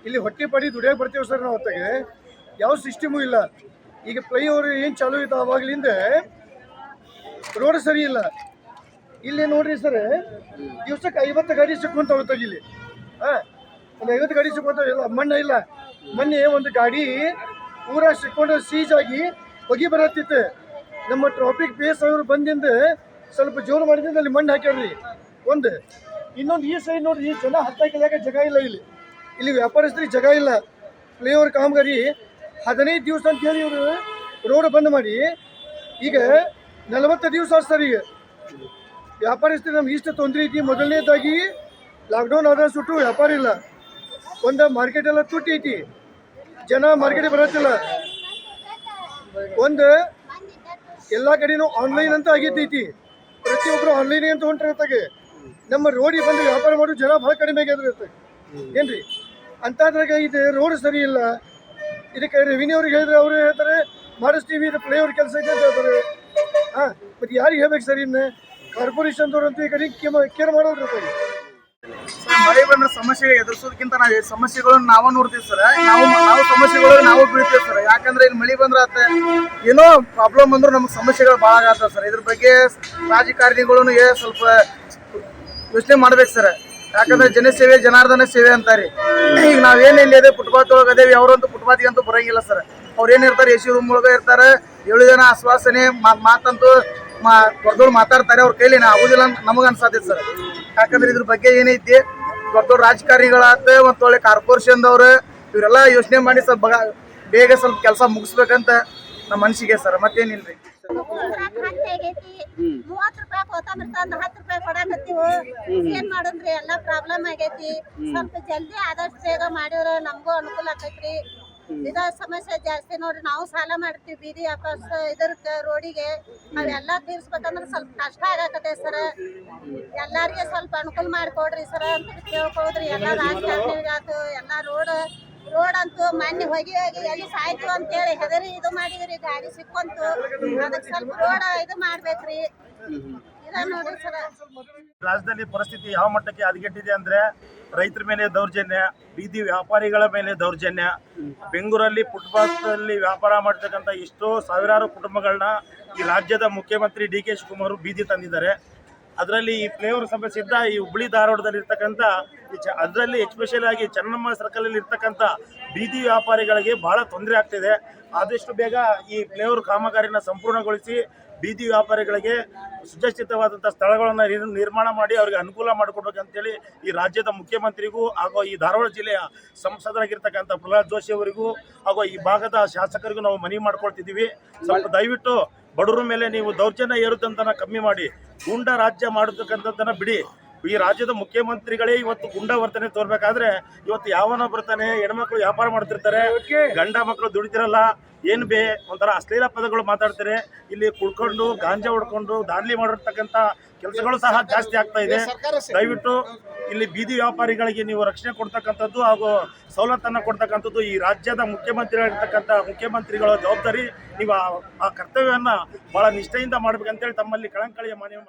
ಇಲ್ಲಿ ಹೊಟ್ಟೆ ಪಡಿ ದುಡಿಯೋಕೆ ಬರ್ತೀವಿ ಸರ್ ನಾವು ಹೊತ್ತಾಗೆ ಯಾವ ಸಿಸ್ಟಮು ಇಲ್ಲ. ಈಗ ಫ್ಲೈಓವರ್ ಏನು ಚಾಲೂ ಇತ್ತು ಆವಾಗಲಿಂದ ರೋಡ್ ಸರಿ ಇಲ್ಲ. ಇಲ್ಲಿ ನೋಡ್ರಿ ಸರ್, ದಿವ್ಸಕ್ಕೆ 50 ಗಾಡಿ ಸಿಕ್ಕೊಂತಾವ ಹೊತ್ತಾಗಿ ಇಲ್ಲಿ. ಒಂದು 50 ಗಾಡಿ ಸಿಕ್ಕೊಂತಾವ ಇಲ್ಲ, ಮಣ್ಣು ಇಲ್ಲ. ಮೊನ್ನೆ ಒಂದು ಗಾಡಿ ಪೂರಾ ಸಿಕ್ಕೊಂಡು ಸೀಜ್ ಆಗಿ ಹೊಗೆ ಬರತ್ತಿತ್ತು. ನಮ್ಮ ಟ್ರಾಫಿಕ್ ಬೇಸ್ ಅವರು ಬಂದಿಂದ ಸ್ವಲ್ಪ ಜೋರು ಮಾಡಿದಿಂದ ಅಲ್ಲಿ ಮಣ್ಣು ಹಾಕ್ಯಾರ್ರಿ. ಒಂದು ಇನ್ನೊಂದು ಈ ಸೈಡ್ ನೋಡ್ರಿ, ಈ ಜನ ಹತ್ತಾಕಿಲಾಕ ಜಾಗ ಇಲ್ಲ. ಇಲ್ಲಿ ವ್ಯಾಪಾರಸ್ಥರಿಗೆ ಜಾಗ ಇಲ್ಲ. ಫ್ಲೈಓವರ್ ಕಾಮಗಾರಿ 15 ದಿವಸ ಅಂತೇಳಿ ಇವರು ರೋಡ್ ಬಂದ್ ಮಾಡಿ ಈಗ 40 ದಿವಸ ಸರ್. ಈಗ ವ್ಯಾಪಾರಸ್ಥರಿಗೆ ನಮ್ಗೆ ಇಷ್ಟು ತೊಂದರೆ ಐತಿ. ಮೊದಲನೇದಾಗಿ ಲಾಕ್ಡೌನ್ ಆದ ಸುಟ್ಟು ವ್ಯಾಪಾರ ಇಲ್ಲ. ಒಂದು ಮಾರ್ಕೆಟ್ ಎಲ್ಲ ತುಟ್ಟಿ ಐತಿ, ಜನ ಮಾರ್ಕೆಟಿಗೆ ಬರತ್ತಿಲ್ಲ. ಒಂದು ಎಲ್ಲ ಕಡೆನೂ ಆನ್ಲೈನ್ ಅಂತ ಆಗೈತಿ. ಪ್ರತಿಯೊಬ್ಬರು ಆನ್ಲೈನ್ ಅಂತ ಹೊಂಟಿರ್ತಾಗೆ. ನಮ್ಮ ರೋಡಿಗೆ ಬಂದು ವ್ಯಾಪಾರ ಮಾಡೋ ಜನ ಭಾಳ ಕಡಿಮೆ ಆಗಿರ್ತಾರೆ ಏನ್ರಿ. ಅಂತಾದ್ರಾಗ ಇದು ರೋಡ್ ಸರಿ ಇಲ್ಲ. ಇದಕ್ಕೆ ರೆವಿನ್ಯೂ ಅವ್ರಿಗೆ ಹೇಳಿದ್ರೆ ಅವರು ಹೇಳ್ತಾರೆ ಮಾಡಿಸ್ತೀವಿ, ಇದು ಫ್ಲೈಓವರ್ ಕೆಲಸ ಇದೆ ಅಂತ ಹೇಳ್ತಾರೆ. ಮತ್ತು ಯಾರಿಗೆ ಹೇಳ್ಬೇಕು ಸರ್? ಇನ್ನು ಕಾರ್ಪೊರೇಷನ್ದವ್ರಂತೂ ಈ ಕಡೆ ಕೇರ್ ಮಾಡೋರು ಇರ್ತಾರೆ. ಮಳೆ ಬಂದ್ರೆ ಸಮಸ್ಯೆ ಎದುರಿಸೋದಕ್ಕಿಂತ ನಾವು ಸಮಸ್ಯೆಗಳನ್ನ ನಾವು ನೋಡ್ತೀವಿ ಸರ್. ನಾವು ಸಮಸ್ಯೆಗಳು ನಾವು ಬೀಳ್ತೀವಿ ಸರ್. ಯಾಕಂದ್ರೆ ಇಲ್ಲಿ ಮಳೆ ಬಂದ್ರೆ ಏನೋ ಪ್ರಾಬ್ಲಮ್ ಬಂದ್ರು ನಮ್ಗೆ ಸಮಸ್ಯೆಗಳು ಭಾಳ ಆಗತ್ತವ ಸರ್. ಇದ್ರ ಬಗ್ಗೆ ರಾಜಕಾರಣಿಗಳು ಸ್ವಲ್ಪ ಯೋಚನೆ ಮಾಡ್ಬೇಕು ಸರ್. ಯಾಕಂದ್ರೆ ಜನಸೇವೆ ಜನಾರ್ದನ ಸೇವೆ ಅಂತಾರೆ. ಈಗ ನಾವೇನು ಇಲ್ಲಿ ಅದೇ ಫುಟ್ಪಾತ್ ಒಳಗೆ ಅದೇವಿ, ಅವರಂತೂ ಫುಟ್ಪಾತ್ಗೆ ಅಂತೂ ಬರೋಂಗಿಲ್ಲ ಸರ್. ಅವ್ರು ಏನಿರ್ತಾರೆ ಎಸಿ ರೂಮ್ ಒಳಗೆ ಇರ್ತಾರೆ. 7 ಜನ ಆಶ್ವಾಸನೆ ಮಾತಂತೂ ದೊಡ್ಡವ್ರು ಮಾತಾಡ್ತಾರೆ. ಅವ್ರ ಕೈಲಿ ಆಗುದಿಲ್ಲ ಅಂತ ನಮಗೆ ಅನ್ಸತ್ತೆ ಸರ್. ಯಾಕಂದ್ರೆ ಇದ್ರ ಬಗ್ಗೆ ಏನೈತಿ, ದೊಡ್ಡ ರಾಜಕಾರಣಿಗಳಾತ ಮತ್ತು ಒಳ್ಳೆ ಕಾರ್ಪೊರೇಷನ್ದವ್ರು ಇವರೆಲ್ಲ ಯೋಚನೆ ಮಾಡಿ ಸ್ವಲ್ಪ ಬೇಗ ಸ್ವಲ್ಪ ಕೆಲಸ ಮುಗಿಸ್ಬೇಕಂತ ನಮ್ಮ ಮನಸ್ಸಿಗೆ ಸರ್. ಮತ್ತೇನಿಲ್ರಿ. 30 ರೂಪಾಯಿ ಕೊತ್ತಂಬರಿ ತಂದು 10 ರೂಪಾಯಿ ಕೊಡಾಕತ್ತೀವಿ. ಏನ್ ಮಾಡೋದ್ರಿ, ಎಲ್ಲಾ ಪ್ರಾಬ್ಲಮ್ ಆಗೈತಿ. ಸ್ವಲ್ಪ ಜಲ್ದಿ ಆದಷ್ಟು ಬೇಗ ಮಾಡಿದ್ರೆ ನಮಗೂ ಅನುಕೂಲ ಆಕೈತ್ರಿ. ಇದ ಸಮಸ್ಯೆ ಜಾಸ್ತಿ ನೋಡ್ರಿ. ನಾವು ಸಾಲ ಮಾಡ್ತೀವಿ ಬೀದಿ ವ್ಯಾಪಾರ ಇದಕ್ಕೆ ರೋಡಿಗೆ. ಅವೆಲ್ಲಾ ತೀರ್ಸ್ಬೇಕಂದ್ರೆ ಸ್ವಲ್ಪ ಕಷ್ಟ ಆಗಕತ್ತೆ ಸರ್. ಎಲ್ಲಾರ್ಗೆ ಸ್ವಲ್ಪ ಅನುಕೂಲ ಮಾಡಿಕೊಡ್ರಿ ಸರ್ ಅಂತ ಕೇಳ್ಕೊಳ್ರಿ. ಎಲ್ಲಾ ರಾಜಕಾರಣಿಗಾತು ಎಲ್ಲಾ ರೋಡ್ ಅಂತೂ ಮೊನ್ನೆ ಹೋಗಿ ಎಲ್ಲಿ ಸಾಯ್ತು ಅಂತೇಳಿ ಹೆದರಿ ಇದು ಮಾಡಿದ್ರಿ. ಗಾಡಿ ಸಿಕ್ಕಂತು ಅದಕ್ಕೆ ಸ್ವಲ್ಪ ರೋಡ್ ಇದು ಮಾಡ್ಬೇಕ್ರಿ. ಇದ ನೋಡ್ರಿ ಸರ್. ರಾಜ್ಯದಲ್ಲಿ ಪರಿಸ್ಥಿತಿ ಯಾವ ಮಟ್ಟಕ್ಕೆ ಹದಗೆಟ್ಟಿದೆ ಅಂದ್ರೆ, ರೈತರ ಮೇಲೆ ದೌರ್ಜನ್ಯ, ಬೀದಿ ವ್ಯಾಪಾರಿಗಳ ಮೇಲೆ ದೌರ್ಜನ್ಯ. ಬೆಂಗಳೂರಲ್ಲಿ ಫುಟ್ಪಾತ್ ಅಲ್ಲಿ ವ್ಯಾಪಾರ ಮಾಡ್ತಕ್ಕಂಥ ಎಷ್ಟೋ ಸಾವಿರಾರು ಕುಟುಂಬಗಳನ್ನ ಈ ರಾಜ್ಯದ ಮುಖ್ಯಮಂತ್ರಿ ಡಿ.ಕೆ. ಶಿವಕುಮಾರ್ ಬೀದಿ ತಂದಿದ್ದಾರೆ. ಅದರಲ್ಲಿ ಈ ಫ್ಲೈಓವರ್ ಸಮಸ್ಯೆ ಇದ್ದ ಈ ಹುಬ್ಳಿ ಧಾರವಾಡದಲ್ಲಿ ಇರ್ತಕ್ಕಂಥ ಅದರಲ್ಲಿ ಎಸ್ಪೆಷಲ್ ಆಗಿ ಚೆನ್ನಮ್ಮ ಸರ್ಕಲ್ ಅಲ್ಲಿ ಇರ್ತಕ್ಕಂಥ ಬೀದಿ ವ್ಯಾಪಾರಿಗಳಿಗೆ ಬಹಳ ತೊಂದರೆ ಆಗ್ತಿದೆ. ಆದಷ್ಟು ಬೇಗ ಈ ಫ್ಲೈಓವರ್ ಕಾಮಗಾರಿನ ಸಂಪೂರ್ಣಗೊಳಿಸಿ ಬೀದಿ ವ್ಯಾಪಾರಿಗಳಿಗೆ ಸುಸಜ್ಜಿತವಾದಂಥ ಸ್ಥಳಗಳನ್ನು ನಿರ್ಮಾಣ ಮಾಡಿ ಅವರಿಗೆ ಅನುಕೂಲ ಮಾಡಿಕೊಡ್ಬೇಕಂತೇಳಿ ಈ ರಾಜ್ಯದ ಮುಖ್ಯಮಂತ್ರಿಗೂ ಹಾಗೂ ಈ ಧಾರವಾಡ ಜಿಲ್ಲೆಯ ಸಂಸದರಾಗಿರ್ತಕ್ಕಂಥ ಪ್ರಹ್ಲಾದ್ ಜೋಶಿ ಅವರಿಗೂ ಹಾಗೂ ಈ ಭಾಗದ ಶಾಸಕರಿಗೂ ನಾವು ಮನವಿ ಮಾಡ್ಕೊಳ್ತಿದ್ದೀವಿ. ಸ್ವಲ್ಪ ದಯವಿಟ್ಟು ಬಡವರ ಮೇಲೆ ನೀವು ದೌರ್ಜನ್ಯ ಏರುತ್ತಂತನ ಕಮ್ಮಿ ಮಾಡಿ, ಗೂಂಡಾ ರಾಜ್ಯ ಮಾಡತಕ್ಕಂಥದ್ದನ್ನ ಬಿಡಿ. ಈ ರಾಜ್ಯದ ಮುಖ್ಯಮಂತ್ರಿಗಳೇ ಇವತ್ತು ಗುಂಡಾ ವರ್ತನೆ ತೋರ್ಬೇಕಾದ್ರೆ ಇವತ್ತು ಯಾವನ ಬರ್ತಾನೆ, ಹೆಣ್ಮಕ್ಳು ವ್ಯಾಪಾರ ಮಾಡ್ತಿರ್ತಾರೆ, ಗಂಡ ಮಕ್ಕಳು ದುಡಿತಿರಲ್ಲ, ಏನ್ ಒಂಥರ ಅಶ್ಲೀಲ ಪದಗಳು ಮಾತಾಡ್ತಾರೆ. ಇಲ್ಲಿ ಕುಡ್ಕೊಂಡು ಗಾಂಜಾ ಹೊಡ್ಕೊಂಡು ದಾನ್ಲಿ ಮಾಡಿರ್ತಕ್ಕಂಥ ಕೆಲಸಗಳು ಸಹ ಜಾಸ್ತಿ ಆಗ್ತಾ ಇದೆ. ದಯವಿಟ್ಟು ಇಲ್ಲಿ ಬೀದಿ ವ್ಯಾಪಾರಿಗಳಿಗೆ ನೀವು ರಕ್ಷಣೆ ಕೊಡ್ತಕ್ಕಂಥದ್ದು ಹಾಗೂ ಸವಲತ್ತನ್ನು ಕೊಡ್ತಕ್ಕಂಥದ್ದು ಈ ರಾಜ್ಯದ ಮುಖ್ಯಮಂತ್ರಿಗಳ ಜವಾಬ್ದಾರಿ. ನೀವು ಆ ಕರ್ತವ್ಯವನ್ನು ಬಹಳ ನಿಷ್ಠೆಯಿಂದ ಮಾಡ್ಬೇಕಂತೇಳಿ ತಮ್ಮಲ್ಲಿ ಕಳಂಕಳಿಯ ಮನವಿ ಮಾಡ್ತಾರೆ.